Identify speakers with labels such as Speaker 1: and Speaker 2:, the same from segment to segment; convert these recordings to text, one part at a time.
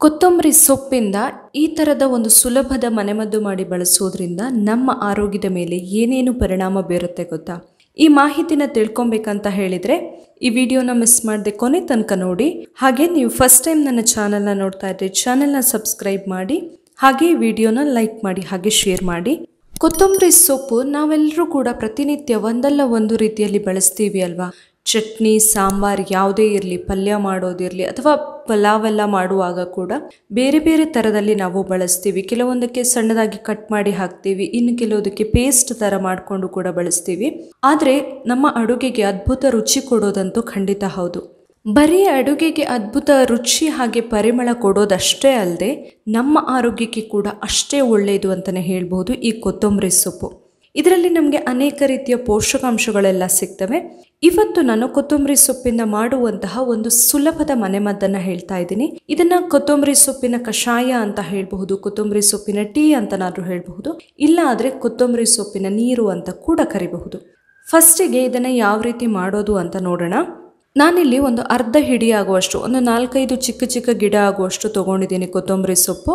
Speaker 1: ಕೊತ್ತಂಬರಿ ಸೊಪ್ಪಿಂದ ಈ ತರದ ಒಂದು ಸುಲಭದ ಮನೆಮದ್ದು ಮಾಡಿ ಬಳಸೋದ್ರಿಂದ ನಮ್ಮ ಆರೋಗ್ಯದ ಮೇಲೆ ಏನೇನು ಪರಿಣಾಮ ಬೀರುತ್ತೆ ಗೊತ್ತಾ? ಈ ಮಾಹಿತಿನ ತಿಳ್ಕೊಬೇಕಂತ ಹೇಳಿದ್ರೆ ಈ ವಿಡಿಯೋನ ಮಿಸ್ ಮಾಡದೆ ಕೊನೆ ತನಕ ನೋಡಿ. ಹಾಗೆ ನೀವು ಫಸ್ಟ್ ಟೈಮ್ ನನ್ನ ಚಾನೆಲ್ನ ನೋಡ್ತಾ ಇದ್ರೆ ಚಾನೆಲ್ನ ಸಬ್ಸ್ಕ್ರೈಬ್ ಮಾಡಿ, ಹಾಗೆ ಈ ವಿಡಿಯೋನ ಲೈಕ್ ಮಾಡಿ, ಹಾಗೆ ಶೇರ್ ಮಾಡಿ. ಕೊತ್ತಂಬರಿ ಸೊಪ್ಪು ನಾವೆಲ್ಲರೂ ಕೂಡ ಪ್ರತಿನಿತ್ಯ ಒಂದಲ್ಲ ಒಂದು ರೀತಿಯಲ್ಲಿ ಬಳಸ್ತೀವಿ ಅಲ್ವಾ? ಚಟ್ನಿ, ಸಾಂಬಾರ್ ಯಾವುದೇ ಇರಲಿ, ಪಲ್ಯ ಮಾಡೋದಿರಲಿ ಅಥವಾ ಪಲಾವ್ ಎಲ್ಲ ಮಾಡುವಾಗ ಕೂಡ ಬೇರೆ ಬೇರೆ ಥರದಲ್ಲಿ ನಾವು ಬಳಸ್ತೀವಿ. ಕೆಲವೊಂದಕ್ಕೆ ಸಣ್ಣದಾಗಿ ಕಟ್ ಮಾಡಿ ಹಾಕ್ತೀವಿ, ಇನ್ನು ಕೆಲವೊಂದಕ್ಕೆ ಪೇಸ್ಟ್ ಥರ ಮಾಡಿಕೊಂಡು ಕೂಡ ಬಳಸ್ತೀವಿ. ಆದರೆ ನಮ್ಮ ಅಡುಗೆಗೆ ಅದ್ಭುತ ರುಚಿ ಕೊಡೋದಂತೂ ಖಂಡಿತ ಹೌದು. ಬರೀ ಅಡುಗೆಗೆ ಅದ್ಭುತ ರುಚಿ ಹಾಗೆ ಪರಿಮಳ ಕೊಡೋದಷ್ಟೇ ಅಲ್ಲದೆ ನಮ್ಮ ಆರೋಗ್ಯಕ್ಕೆ ಕೂಡ ಅಷ್ಟೇ ಒಳ್ಳೆಯದು ಅಂತಲೇ ಹೇಳ್ಬೋದು ಈ ಕೊತ್ತಂಬರಿ ಸೊಪ್ಪು. ಇದರಲ್ಲಿ ನಮಗೆ ಅನೇಕ ರೀತಿಯ ಪೋಷಕಾಂಶಗಳೆಲ್ಲ ಸಿಗ್ತವೆ. ಇವತ್ತು ನಾನು ಕೊತ್ತಂಬರಿ ಸೊಪ್ಪಿಂದ ಮಾಡುವಂತಹ ಒಂದು ಸುಲಭದ ಮನೆಮದ್ದನ್ನು ಹೇಳ್ತಾ ಇದ್ದೀನಿ. ಇದನ್ನ ಕೊತ್ತಂಬರಿ ಸೊಪ್ಪಿನ ಕಷಾಯ ಅಂತ ಹೇಳಬಹುದು, ಕೊತ್ತಂಬರಿ ಸೊಪ್ಪಿನ ಟೀ ಅಂತನಾದ್ರೂ ಹೇಳಬಹುದು, ಇಲ್ಲ ಆದರೆ ಕೊತ್ತಂಬರಿ ಸೊಪ್ಪಿನ ನೀರು ಅಂತ ಕೂಡ ಕರಿಬಹುದು. ಫಸ್ಟಿಗೆ ಇದನ್ನು ಯಾವ ರೀತಿ ಮಾಡೋದು ಅಂತ ನೋಡೋಣ. ನಾನಿಲ್ಲಿ ಒಂದು ಅರ್ಧ ಹಿಡಿ ಆಗುವಷ್ಟು, ಒಂದು 4-5 ಚಿಕ್ಕ ಚಿಕ್ಕ ಗಿಡ ಆಗುವಷ್ಟು ತೊಗೊಂಡಿದ್ದೀನಿ ಕೊತ್ತಂಬರಿ ಸೊಪ್ಪು.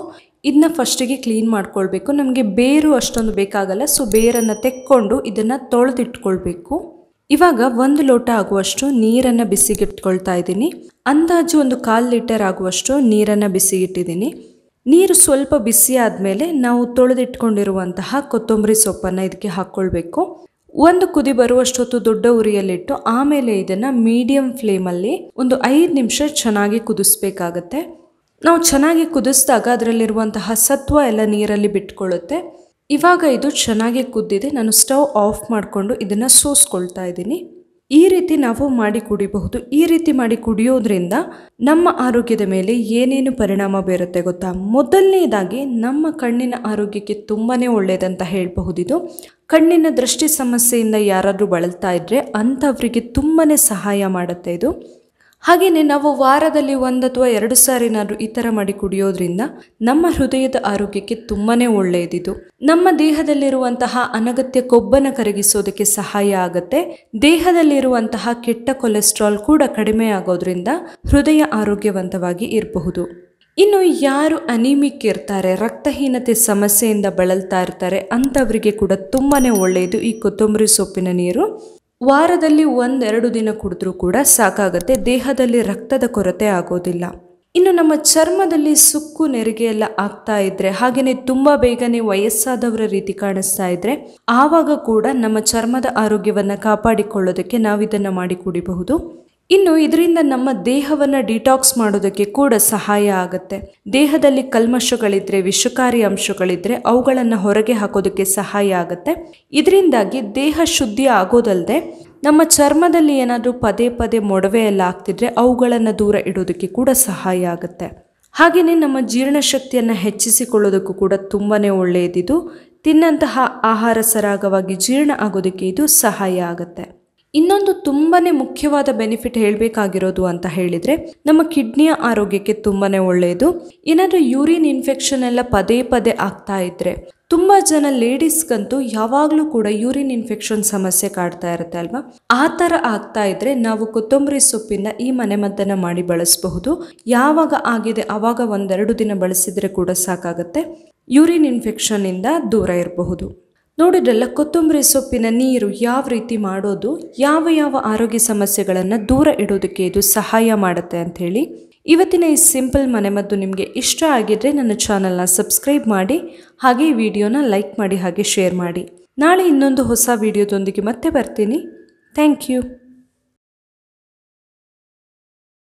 Speaker 1: ಇದನ್ನ ಫಸ್ಟಿಗೆ ಕ್ಲೀನ್ ಮಾಡ್ಕೊಳ್ಬೇಕು. ನಮಗೆ ಬೇರು ಅಷ್ಟೊಂದು ಬೇಕಾಗಲ್ಲ, ಸೊ ಬೇರನ್ನು ತೆಕ್ಕೊಂಡು ಇದನ್ನು ತೊಳೆದಿಟ್ಕೊಳ್ಬೇಕು. ಇವಾಗ 1 ಲೋಟ ಆಗುವಷ್ಟು ನೀರನ್ನು ಬಿಸಿಗಿಟ್ಕೊಳ್ತಾ ಇದ್ದೀನಿ. ಅಂದಾಜು ಒಂದು 1/4 ಲೀಟರ್ ಆಗುವಷ್ಟು ನೀರನ್ನು ಬಿಸಿಗಿಟ್ಟಿದ್ದೀನಿ. ನೀರು ಸ್ವಲ್ಪ ಬಿಸಿ ಆದಮೇಲೆ ನಾವು ತೊಳೆದಿಟ್ಕೊಂಡಿರುವಂತಹ ಕೊತ್ತಂಬರಿ ಸೊಪ್ಪನ್ನು ಇದಕ್ಕೆ ಹಾಕ್ಕೊಳ್ಬೇಕು. 1 ಕುದಿ ಬರುವಷ್ಟೊತ್ತು ದೊಡ್ಡ ಉರಿಯಲ್ಲಿಟ್ಟು ಆಮೇಲೆ ಇದನ್ನು ಮೀಡಿಯಂ ಫ್ಲೇಮಲ್ಲಿ ಒಂದು 5 ನಿಮಿಷ ಚೆನ್ನಾಗಿ ಕುದಿಸ್ಬೇಕಾಗತ್ತೆ. ನಾವು ಚೆನ್ನಾಗಿ ಕುದಿಸಿದಾಗ ಅದರಲ್ಲಿರುವಂತಹ ಸತ್ವ ಎಲ್ಲ ನೀರಲ್ಲಿ ಬಿಟ್ಕೊಳ್ಳುತ್ತೆ. ಇವಾಗ ಇದು ಚೆನ್ನಾಗಿ ಕುದ್ದಿದೆ. ನಾನು ಸ್ಟವ್ ಆಫ್ ಮಾಡಿಕೊಂಡು ಇದನ್ನು ಸೋಸ್ಕೊಳ್ತಾ ಇದ್ದೀನಿ. ಈ ರೀತಿ ನಾವು ಮಾಡಿ ಕುಡಿಬಹುದು. ಈ ರೀತಿ ಮಾಡಿ ಕುಡಿಯೋದ್ರಿಂದ ನಮ್ಮ ಆರೋಗ್ಯದ ಮೇಲೆ ಏನೇನು ಪರಿಣಾಮ ಬೀರುತ್ತೆ ಗೊತ್ತಾ? ಮೊದಲನೇದಾಗಿ ನಮ್ಮ ಕಣ್ಣಿನ ಆರೋಗ್ಯಕ್ಕೆ ತುಂಬಾನೇ ಒಳ್ಳೆಯದಂತ ಹೇಳಬಹುದಿದು. ಕಣ್ಣಿನ ದೃಷ್ಟಿ ಸಮಸ್ಯೆಯಿಂದ ಯಾರಾದರೂ ಬಳಲ್ತಾ ಇದ್ರೆ ಅಂಥವರಿಗೆ ತುಂಬಾನೇ ಸಹಾಯ ಮಾಡುತ್ತೆ ಇದು. ಹಾಗೆಯೇ ನಾವು ವಾರದಲ್ಲಿ 1 ಅಥವಾ 2 ಸಾರಿನಾದ್ರೂ ಈ ಥರ ಮಾಡಿ ಕುಡಿಯೋದ್ರಿಂದ ನಮ್ಮ ಹೃದಯದ ಆರೋಗ್ಯಕ್ಕೆ ತುಂಬಾನೇ ಒಳ್ಳೆಯದಿದು. ನಮ್ಮ ದೇಹದಲ್ಲಿರುವಂತಹ ಅನಗತ್ಯ ಕೊಬ್ಬನ್ನು ಕರಗಿಸೋದಕ್ಕೆ ಸಹಾಯ ಆಗುತ್ತೆ. ದೇಹದಲ್ಲಿರುವಂತಹ ಕೆಟ್ಟ ಕೊಲೆಸ್ಟ್ರಾಲ್ ಕೂಡ ಕಡಿಮೆ ಆಗೋದ್ರಿಂದ ಹೃದಯ ಆರೋಗ್ಯವಂತವಾಗಿ ಇರಬಹುದು. ಇನ್ನು ಯಾರು ಅನಿಮಿಕ್ ಇರ್ತಾರೆ, ರಕ್ತಹೀನತೆ ಸಮಸ್ಯೆಯಿಂದ ಬಳಲ್ತಾ ಇರ್ತಾರೆ, ಅಂಥವರಿಗೆ ಕೂಡ ತುಂಬಾನೇ ಒಳ್ಳೆಯದು ಈ ಕೊತ್ತಂಬರಿ ಸೊಪ್ಪಿನ ನೀರು. ವಾರದಲ್ಲಿ 1-2 ದಿನ ಕುಡಿದ್ರೂ ಕೂಡ ಸಾಕಾಗುತ್ತೆ. ದೇಹದಲ್ಲಿ ರಕ್ತದ ಕೊರತೆ ಆಗೋದಿಲ್ಲ. ಇನ್ನು ನಮ್ಮ ಚರ್ಮದಲ್ಲಿ ಸುಕ್ಕು ನೆರಿಗೆ ಎಲ್ಲ ಆಗ್ತಾ ಇದ್ರೆ, ಹಾಗೆಯೇ ತುಂಬಾ ಬೇಗನೆ ವಯಸ್ಸಾದವರ ರೀತಿ ಕಾಣಿಸ್ತಾ ಇದ್ರೆ, ಆವಾಗ ಕೂಡ ನಮ್ಮ ಚರ್ಮದ ಆರೋಗ್ಯವನ್ನ ಕಾಪಾಡಿಕೊಳ್ಳೋದಕ್ಕೆ ನಾವಿದನ್ನ ಮಾಡಿ ಕುಡಿಬಹುದು. ಇನ್ನು ಇದರಿಂದ ನಮ್ಮ ದೇಹವನ್ನು ಡಿಟಾಕ್ಸ್ ಮಾಡೋದಕ್ಕೆ ಕೂಡ ಸಹಾಯ ಆಗುತ್ತೆ. ದೇಹದಲ್ಲಿ ಕಲ್ಮಶಗಳಿದ್ರೆ, ವಿಷಕಾರಿ ಅಂಶಗಳಿದ್ರೆ ಅವುಗಳನ್ನು ಹೊರಗೆ ಹಾಕೋದಕ್ಕೆ ಸಹಾಯ ಆಗುತ್ತೆ. ಇದರಿಂದಾಗಿ ದೇಹ ಶುದ್ಧಿ ಆಗೋದಲ್ಲದೆ ನಮ್ಮ ಚರ್ಮದಲ್ಲಿ ಏನಾದರೂ ಪದೇ ಪದೇ ಮೊಡವೆ ಎಲ್ಲ ಆಗ್ತಿದ್ರೆ ಅವುಗಳನ್ನು ದೂರ ಇಡೋದಕ್ಕೆ ಕೂಡ ಸಹಾಯ ಆಗುತ್ತೆ. ಹಾಗೆಯೇ ನಮ್ಮ ಜೀರ್ಣಶಕ್ತಿಯನ್ನು ಹೆಚ್ಚಿಸಿಕೊಳ್ಳೋದಕ್ಕೂ ಕೂಡ ತುಂಬಾನೇ ಒಳ್ಳೆಯದಿದು. ತಿನ್ನಂತಹ ಆಹಾರ ಸರಾಗವಾಗಿ ಜೀರ್ಣ ಆಗೋದಕ್ಕೆ ಇದು ಸಹಾಯ ಆಗುತ್ತೆ. ಇನ್ನೊಂದು ತುಂಬಾನೇ ಮುಖ್ಯವಾದ ಬೆನಿಫಿಟ್ ಹೇಳಬೇಕಾಗಿರೋದು ಅಂತ ಹೇಳಿದ್ರೆ ನಮ್ಮ ಕಿಡ್ನಿಯ ಆರೋಗ್ಯಕ್ಕೆ ತುಂಬಾನೇ ಒಳ್ಳೆಯದು. ಏನಾದರೂ ಯೂರಿನ್ ಇನ್ಫೆಕ್ಷನ್ ಎಲ್ಲ ಪದೇ ಪದೇ ಆಗ್ತಾ ಇದ್ರೆ, ತುಂಬಾ ಜನ ಲೇಡೀಸ್ಗಂತೂ ಯಾವಾಗಲೂ ಕೂಡ ಯೂರಿನ್ ಇನ್ಫೆಕ್ಷನ್ ಸಮಸ್ಯೆ ಕಾಡ್ತಾ ಇರುತ್ತೆ ಅಲ್ವಾ? ಆ ಥರ ಆಗ್ತಾ ಇದ್ರೆ ನಾವು ಕೊತ್ತಂಬರಿ ಸೊಪ್ಪಿಂದ ಈ ಮನೆಮದ್ದನ್ನ ಮಾಡಿ ಬಳಸಬಹುದು. ಯಾವಾಗ ಆಗಿದೆ ಆವಾಗ 1-2 ದಿನ ಬಳಸಿದ್ರೆ ಕೂಡ ಸಾಕಾಗುತ್ತೆ. ಯೂರಿನ್ ಇನ್ಫೆಕ್ಷನ್ ಇಂದ ದೂರ ಇರಬಹುದು. ನೋಡಿದ್ರಲ್ಲ ಕೊತ್ತಂಬರಿ ಸೊಪ್ಪಿನ ನೀರು ಯಾವ ರೀತಿ ಮಾಡೋದು, ಯಾವ ಆರೋಗ್ಯ ಸಮಸ್ಯೆಗಳನ್ನು ದೂರ ಇಡೋದಕ್ಕೆ ಇದು ಸಹಾಯ ಮಾಡುತ್ತೆ ಅಂತ ಹೇಳಿ. ಇವತ್ತಿನ ಈ ಸಿಂಪಲ್ ಮನೆಮದ್ದು ನಿಮಗೆ ಇಷ್ಟ ಆಗಿದ್ರೆ ನನ್ನ ಚಾನಲ್ನ ಸಬ್ಸ್ಕ್ರೈಬ್ ಮಾಡಿ, ಹಾಗೆ ಈ ವಿಡಿಯೋನ ಲೈಕ್ ಮಾಡಿ, ಹಾಗೆ ಶೇರ್ ಮಾಡಿ. ನಾಳೆ ಇನ್ನೊಂದು ಹೊಸ ವಿಡಿಯೋದೊಂದಿಗೆ ಮತ್ತೆ ಬರ್ತೀನಿ. Thank you.